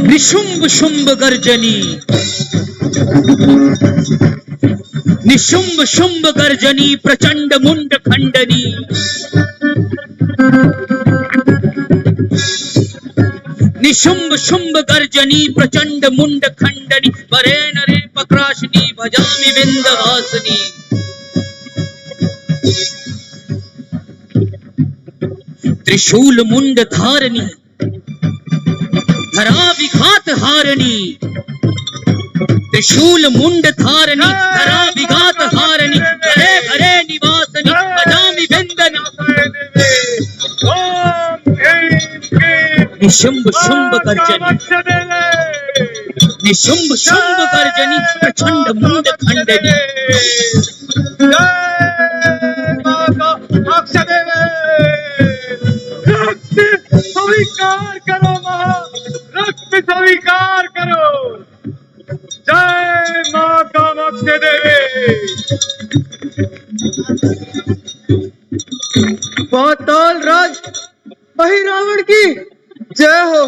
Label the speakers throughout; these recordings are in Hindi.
Speaker 1: निशुंभ शुंभ गर्जनी, निशुंभ शुंभ गर्जनी प्रचंड मुंड खंडनी, निशुंभ शुंभ गर्जनी प्रचंड मुंड खंडनी, परे नरे पक्राशिनी भजामि विंध्यवासिनी। त्रिशूल मुंड धारणी, धरा विघात हारणी, त्रिशूल मुंड धारणी, धरा विघात हारणी, भरे भरे निवासनी भजामि विंध्यनासिनी। निशुंभ शुंभ गर्जनी, निशुंभ शुंभ गर्जनी प्रचंड मुंड खंडनी।
Speaker 2: स्वीकार करो मां, रक्त स्वीकार करो। जय मां कामाख्या देवी।
Speaker 3: पाताल राज रावण की जय हो।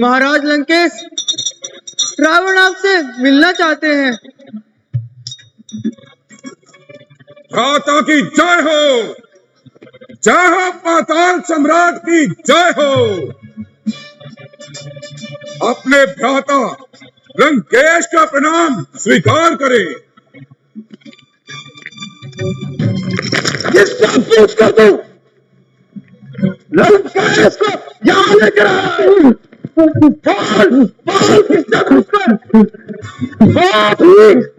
Speaker 3: महाराज लंकेश, रावण आपसे मिलना चाहते हैं।
Speaker 4: भ्राता की जय हो, जय हो पाताल सम्राट की जय हो। अपने भ्राता लंकेश का प्रणाम स्वीकार करें।
Speaker 2: किसका पूछ कर दो, लंकेश को यहाँ लेकर आओ।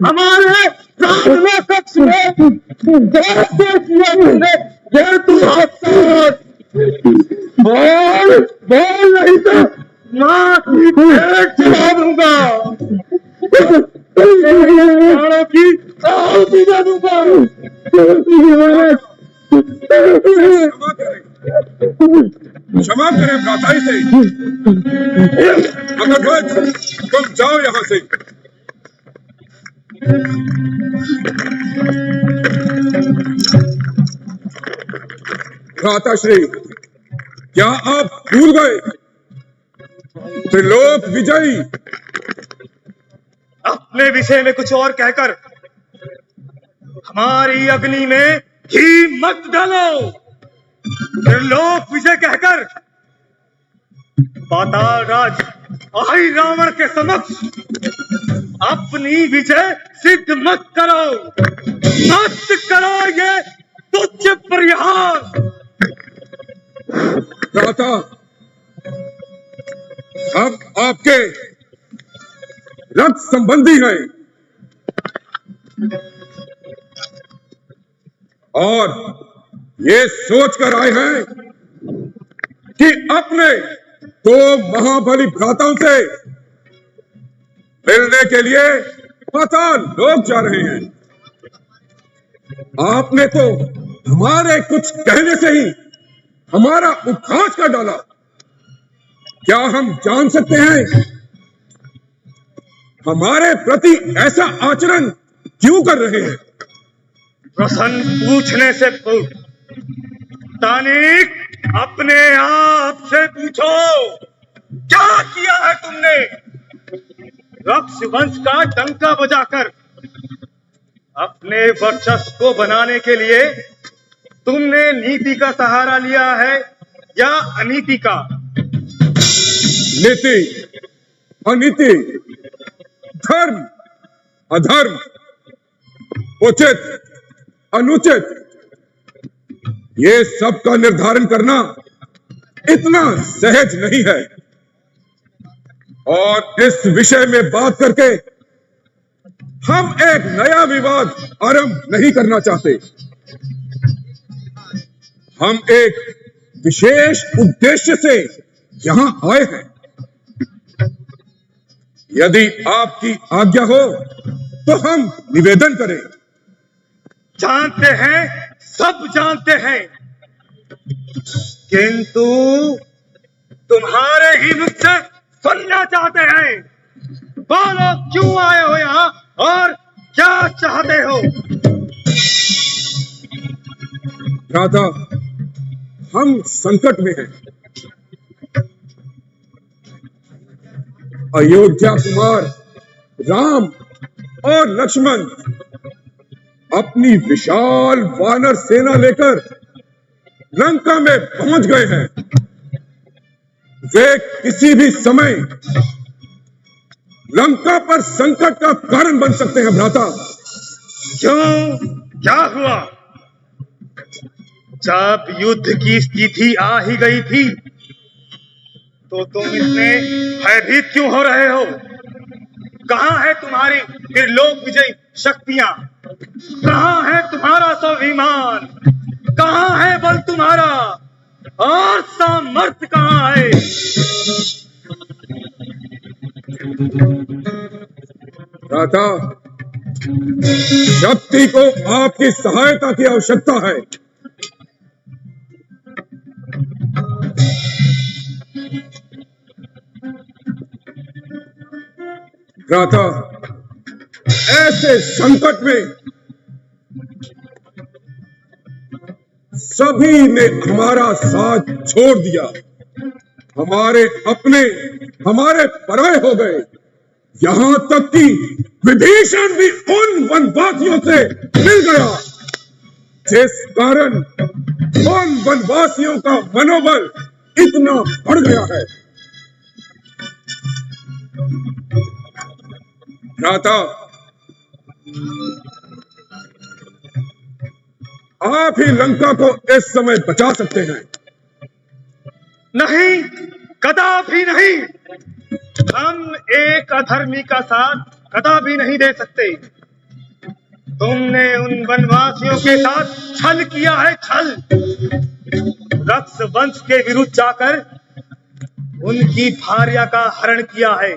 Speaker 2: हमारे प्रार्थना कक्ष में ये तू बोल बोल नहीं तो मां की पेट चढ़ा दूंगा, प्राणों की आहुति दे दूंगा।
Speaker 4: क्षमा करें भ्राताई से। मगधध्वज, तुम जाओ यहां से। भ्राताश्री, क्या आप भूल गए त्रिलोक विजयी?
Speaker 2: अपने विषय में कुछ और कहकर हमारी अग्नि में घी मत डालो। त्रिलोक विजय कहकर पाताल राज अहि रावण के समक्ष अपनी विजय सिद्ध मत करो, मत करो ये तुच्छ प्रयास।
Speaker 4: भ्राता, हम आपके रक्त संबंधी हैं और ये सोच कर आए हैं कि अपने दो महाबली भ्राताओं से मिलने के लिए पाताल लोक जा रहे हैं। आपने तो हमारे कुछ कहने से ही हमारा उपहास कर डाला। क्या हम जान सकते हैं हमारे प्रति ऐसा आचरण क्यों कर रहे हैं?
Speaker 2: प्रश्न पूछने से पूर्व तानिक अपने आप से पूछो, क्या किया है तुमने? रक्ष वंश का डंका बजाकर अपने वर्चस्व को बनाने के लिए तुमने नीति का सहारा लिया है या अनीति का?
Speaker 4: नीति, अनीति, धर्म, अधर्म, उचित, अनुचित, ये सब का निर्धारण करना इतना सहज नहीं है। और इस विषय में बात करके हम एक नया विवाद आरंभ नहीं करना चाहते। हम एक विशेष उद्देश्य से यहां आए हैं। यदि आपकी आज्ञा हो तो हम निवेदन करें।
Speaker 2: जानते हैं, सब जानते हैं, किंतु तुम्हारे ही मुख से सुनना चाहते हैं। बोलो, क्यों आए हो यहाँ और क्या चाहते हो?
Speaker 4: भ्राता, हम संकट में हैं। अयोध्या कुमार राम और लक्ष्मण अपनी विशाल वानर सेना लेकर लंका में पहुंच गए हैं। वे किसी भी समय लंका पर संकट का कारण बन सकते हैं भ्राता।
Speaker 2: क्यों, क्या हुआ? जब युद्ध की स्थिति आ ही गई थी तो तुम इतने भयभीत क्यों हो रहे हो? कहां है तुम्हारी त्रिलोक विजयी शक्तियां? कहां है तुम्हारा स्वाभिमान? कहां है बल तुम्हारा? और सामर्थ्य कहां है?
Speaker 4: भ्राता, शक्ति को आपकी सहायता की आवश्यकता है। भ्राता, ऐसे संकट में सभी ने हमारा साथ छोड़ दिया। हमारे अपने हमारे पराये हो गए। यहां तक कि विभीषण भी उन वनवासियों से मिल गया, जिस कारण उन वनवासियों का मनोबल इतना बढ़ गया है। भ्राता, आप ही लंका को इस समय बचा सकते हैं।
Speaker 2: नहीं, कदापि नहीं। हम एक अधर्मी का साथ कदापि नहीं दे सकते। तुमने उन वनवासियों के साथ छल किया है, छल। रक्ष वंश के विरुद्ध जाकर उनकी भार्या का हरण किया है।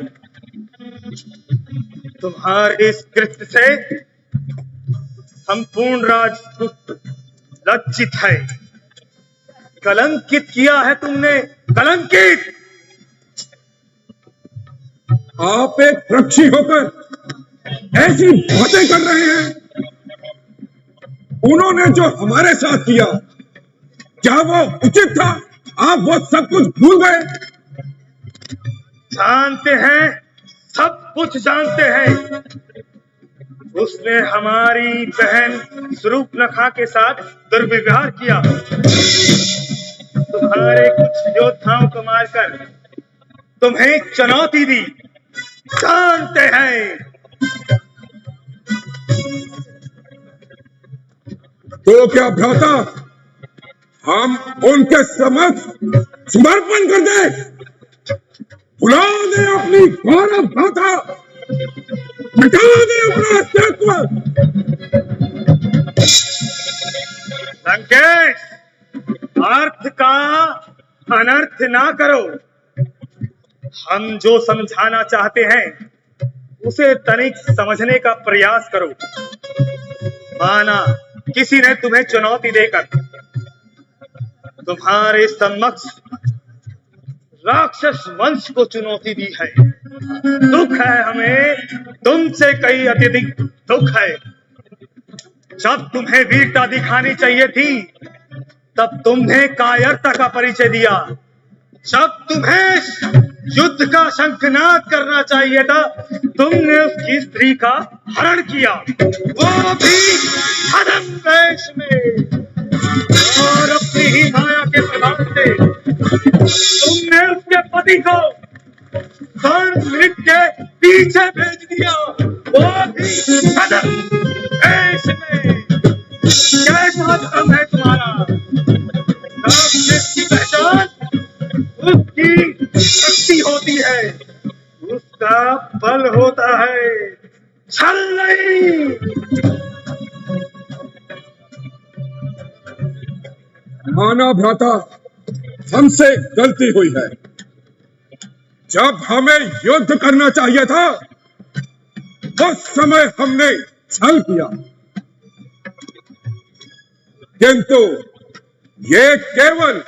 Speaker 2: तुम्हारे इस कृत्य से संपूर्ण राजपूत लज्जित है। कलंकित किया है तुमने, कलंकित।
Speaker 4: आप एक पक्षी होकर ऐसी बातें कर रहे हैं। उन्होंने जो हमारे साथ किया, क्या वो उचित था? आप वो सब कुछ भूल गए?
Speaker 2: जानते हैं, सब कुछ जानते हैं। उसने हमारी बहन शूर्पणखा के साथ दुर्व्यवहार किया। तुम्हारे कुछ योद्धाओं को मारकर तुम्हें चुनौती दी। जानते हैं।
Speaker 4: तो क्या भ्राता, हम उनके समक्ष समर्पण कर दें? बुला दे अपनी गौरव गाथा, मिटा दे अपना अस्तित्व।
Speaker 2: लंकेश, अर्थ का अनर्थ ना करो। हम जो समझाना चाहते हैं उसे तनिक समझने का प्रयास करो। माना किसी ने तुम्हें चुनौती देकर तुम्हारे समक्ष राक्षस वंश को चुनौती दी है। दुख है हमें, तुमसे कई अत्यधिक दुख है। जब तुम्हें वीरता दिखानी चाहिए थी, तब तुमने कायरता का परिचय दिया। जब तुम्हें युद्ध का शंखनाद करना चाहिए था, तुमने उसकी स्त्री का हरण किया, वो भी अधम वेश में। और अपनी ही माया के प्रभाव से तुमने उसके पति को 5 मिनट के पीछे भेज दिया, वो भी अधम वेश में। कैसा धर्म है तुम्हारा? राक्षस की पहचान उसकी शक्ति होती है, उसका बल होता है, छल नहीं।
Speaker 4: माना भ्राता, हमसे गलती हुई है। जब हमें युद्ध करना चाहिए था, उस समय हमने छल किया। किंतु ये केवल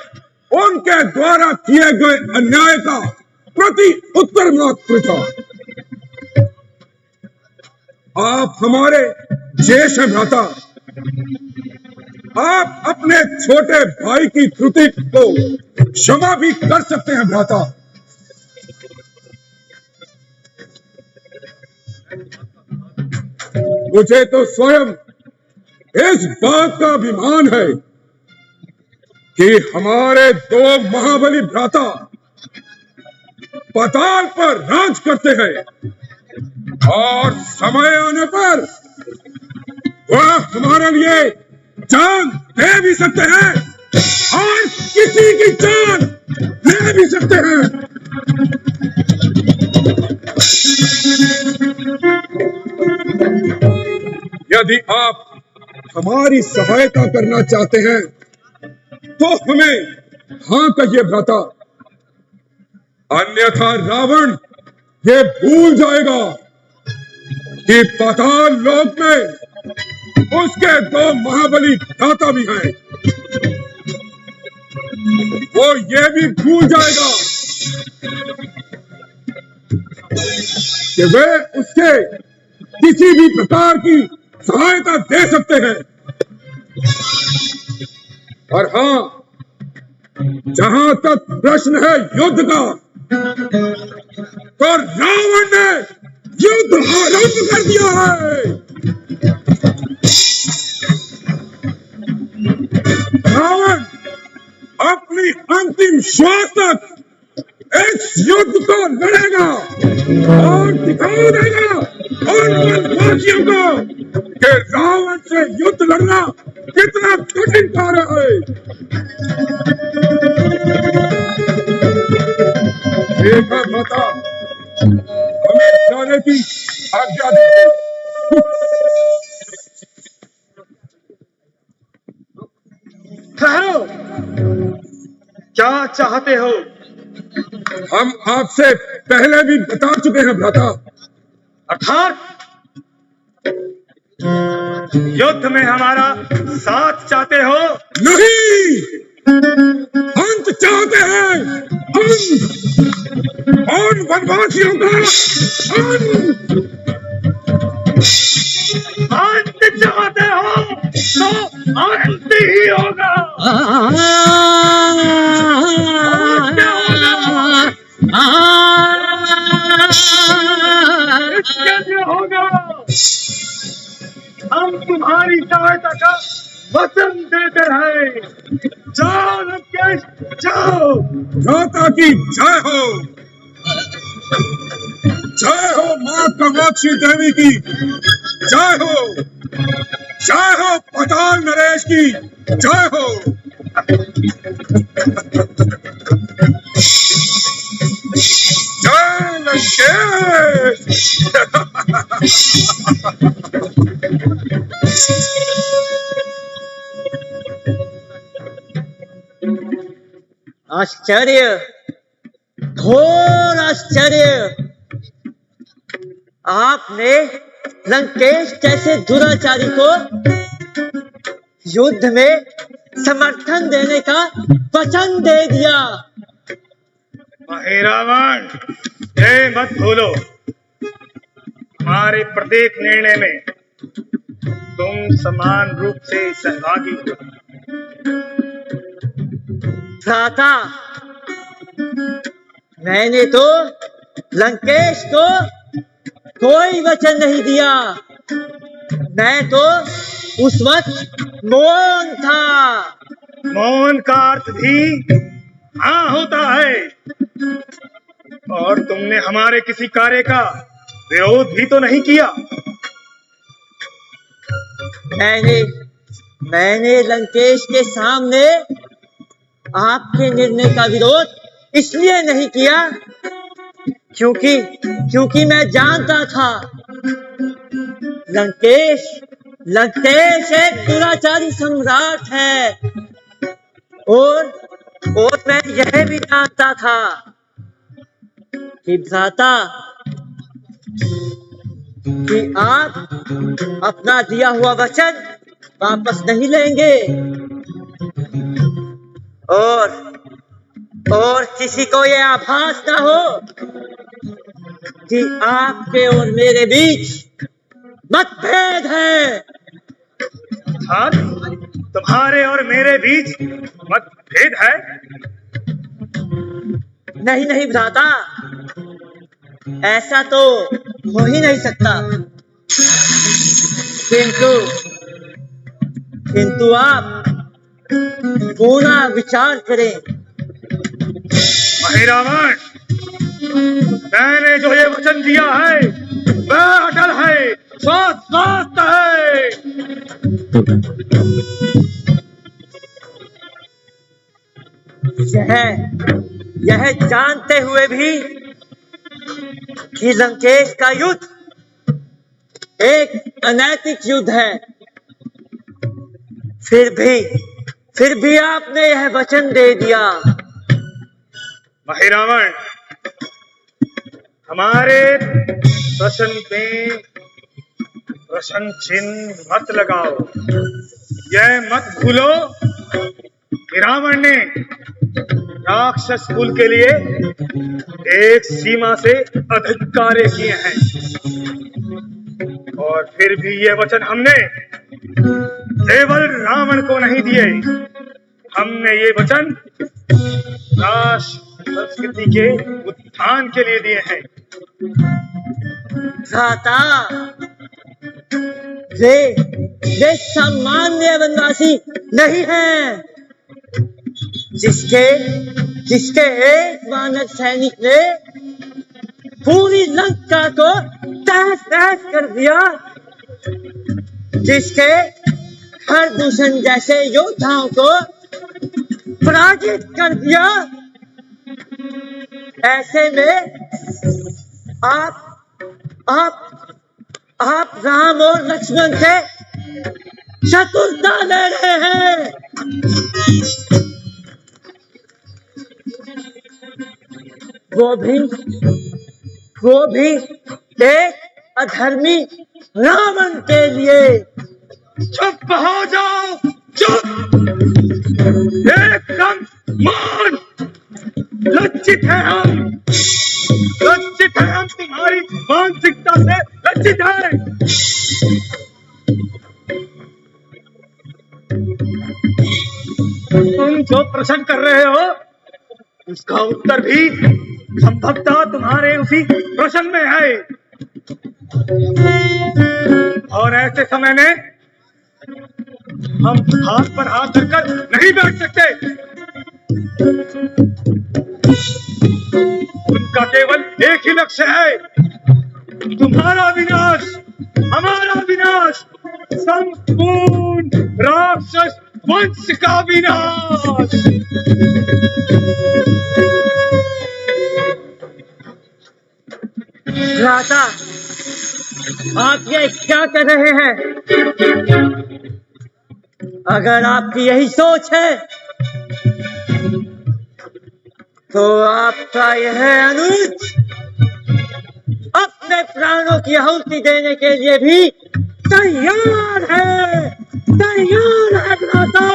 Speaker 4: उनके द्वारा किए गए अन्याय का प्रति उत्तर मात्र था। आप हमारे ज्येष्ठ हैं भ्राता। आप अपने छोटे भाई की त्रुटि को क्षमा भी कर सकते हैं भ्राता। मुझे तो स्वयं इस बात का अभिमान है कि हमारे दो महाबली भ्राता पाताल पर राज करते हैं और समय आने पर वह हमारे लिए जान दे भी सकते हैं और किसी की जान ले भी सकते हैं। यदि आप हमारी सहायता करना चाहते हैं तो हमें हाँ कहिए भ्राता, अन्यथा रावण ये भूल जाएगा कि पाताल लोक में उसके दो महाबली भ्राता भी हैं। वो ये भी भूल जाएगा कि वे उसके किसी भी प्रकार की सहायता दे सकते हैं। और हाँ, जहां तक प्रश्न है युद्ध का, तो रावण ने युद्ध आरंभ कर दिया है। रावण अपनी अंतिम श्वास तक इस युद्ध को लड़ेगा और दिखा देगा उन वनवासियों को कि रावण से युद्ध लड़ना कितना कठिन कार्य है। एक माता हमें जाने की आज्ञा दीजिए।
Speaker 2: ठहरो, क्या चाहते हो?
Speaker 4: हम आपसे पहले भी बता चुके हैं भ्राता।
Speaker 2: अर्थात युद्ध में हमारा साथ चाहते हो?
Speaker 4: नहीं, अंत चाहते हैं, अंत और वनवासियों का
Speaker 2: अंत चाहते हो तो अंत ही होगा। कैसे होगा? हम तुम्हारी सहायता का वचन देते हैं। जाओ लंकेश, जाओ।
Speaker 4: भ्राता की जय हो, जय हो मां कामाक्षी देवी की, जय हो पाताल नरेश की, जय हो। जय लंकेश।
Speaker 1: आश्चर्य, घोर आश्चर्य। आपने लंकेश जैसे दुराचारी को युद्ध में समर्थन देने का वचन दे दिया।
Speaker 2: रावण, ये मत भूलो, हमारे प्रत्येक निर्णय में तुम समान रूप से सहभागी हो।
Speaker 1: भ्राता, मैंने तो लंकेश को कोई वचन नहीं दिया। मैं तो उस वक्त मौन था।
Speaker 2: मौन का अर्थ भी हाँ होता है। और तुमने हमारे किसी कार्य का विरोध भी तो नहीं किया।
Speaker 1: मैंने लंकेश के सामने आपके निर्णय का विरोध इसलिए नहीं किया क्योंकि मैं जानता था लंकेश एक दुराचारी सम्राट है। और मैं यह भी जानता था कि भ्राता, कि आप अपना दिया हुआ वचन वापस नहीं लेंगे और किसी को यह आभास ना हो कि आपके और मेरे बीच मतभेद है।
Speaker 2: तुम्हारे और मेरे बीच मतभेद है?
Speaker 5: नहीं नहीं भ्राता, ऐसा तो हो ही नहीं सकता। किंतु आप पूरा विचार करें।
Speaker 2: रावण, मैंने जो ये वचन दिया है वह अटल है, शाश्वत है।
Speaker 5: यह जानते हुए भी कि लंकेश का युद्ध एक अनैतिक युद्ध है, फिर भी आपने यह वचन दे दिया।
Speaker 2: रावण, हमारे प्रश्न में प्रश्न चिन्ह मत लगाओ। यह मत भूलो कि रावण ने राक्षस कुल के लिए एक सीमा से अधिक कार्य किए हैं, और फिर भी ये वचन हमने केवल रावण को नहीं दिए, हमने ये वचन राष्ट्र संस्कृति के उत्थान के लिए दिए हैं।
Speaker 5: भ्राता, वे सामान्य वनवासी नहीं हैं, जिसके एक वानर सैनिक ने पूरी लंका को तहस नहस कर दिया, जिसके हर दूषण जैसे योद्धाओं को पराजित कर दिया। ऐसे में आप राम और लक्ष्मण से शत्रुता ले रहे हैं। वो भी एक अधर्मी रावण के लिए।
Speaker 2: चुप हो जाओ, चुप, एकदम मौन। लज्जित है हम तुम्हारी मानसिकता से लज्जित है। तुम जो प्रश्न कर रहे हो उसका उत्तर भी संभवतः तुम्हारे उसी प्रश्न में है, और ऐसे समय में हम हाथ पर हाथ धरकर नहीं बैठ सकते। उनका केवल एक ही लक्ष्य है, तुम्हारा विनाश, हमारा विनाश, संपूर्ण राक्षस वंश का विनाश।
Speaker 5: भ्राता, आप ये क्या कर रहे हैं? अगर आपकी यही सोच है तो आपका यह अनुज अपने प्राणों की आहुति देने के लिए भी तैयार है भ्राता।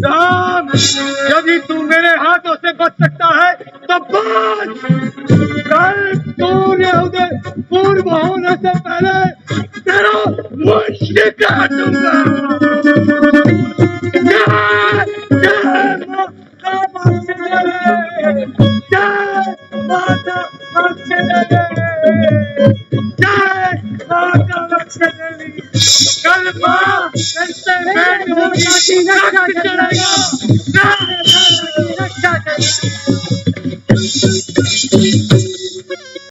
Speaker 5: राम, यदि तू मेरे हाथों से बच सकता है तो बच। कल सूर्योदय पूर्व होने से पहले तेरा वंश काट दूंगा। कल माँ चलेगा।